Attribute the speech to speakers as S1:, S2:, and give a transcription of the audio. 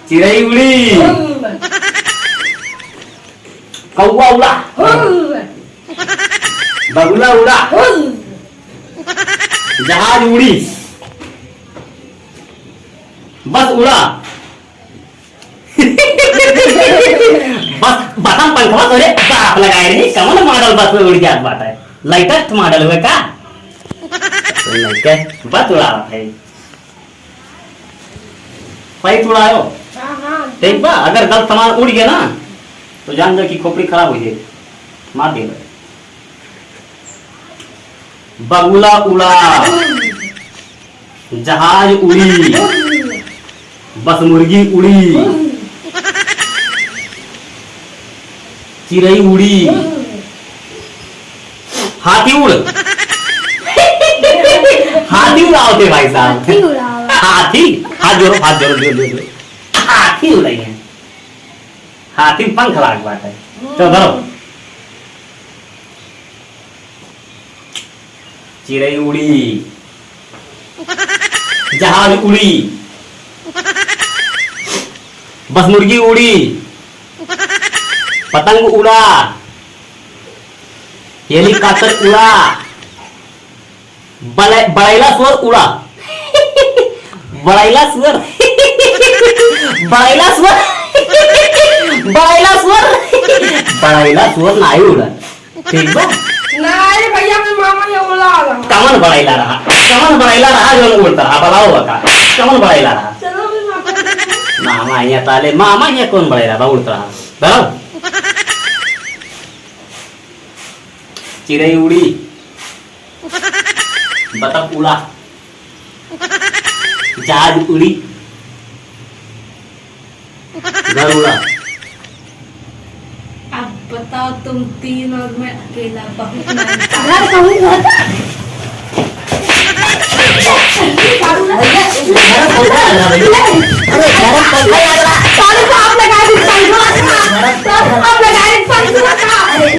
S1: चिड़ै उड़ी, कौवा उड़ा, बगुला उड़ा, जहाज उड़ी, बस उड़ा, बस बटन पंखवा तोरे बाप लगाए रे कौन मॉडल बस में उड़ जात बात है लेटेस्ट मॉडल हुए का तो लड़के बस उड़ा रहा है भाई उड़ायो देख बा अगर गलत सामान उड़ गया ना तो जान जा कि खोपड़ी खराब हो जाएगी मार दे बगुला उड़ा जहाज उड़ी बस मुर्गी उड़ी चिड़ै उड़ी हाथी उड़ हाथी उड़ाओ थे भाई साहब हाथी हाथ जोड़ो हाथी उड़ाई है हाथी पंख लाग बात है तो धरो चिड़ै उड़ी जहाज उड़ी बस मुर्गी उड़ी पतंग उड़ा हेलीकॉप्टर उड़ा बड़ैला सुअर उड़ा बड़ैला सुअर बड़ैला सुअर बड़ैला सुअर बड़ैला सुअर नहीं उड़ा ठीक बा
S2: नहीं भैया मैं मामा ये उड़ा रहा
S1: कमन बड़ैला रहा जो उड़ता रहा बताओ का कमन बड़ैला रहा
S2: चलो मैं
S1: मामा ये ताले मामा ये कौन बड़ैला रहा उड़ता रहा बताओ चिड़ै उड़ी बतख उड़ा जहाज उड़ी घर उड़ा
S2: अब बताओ तुम तीन और मैं अकेला बहुत
S1: अरे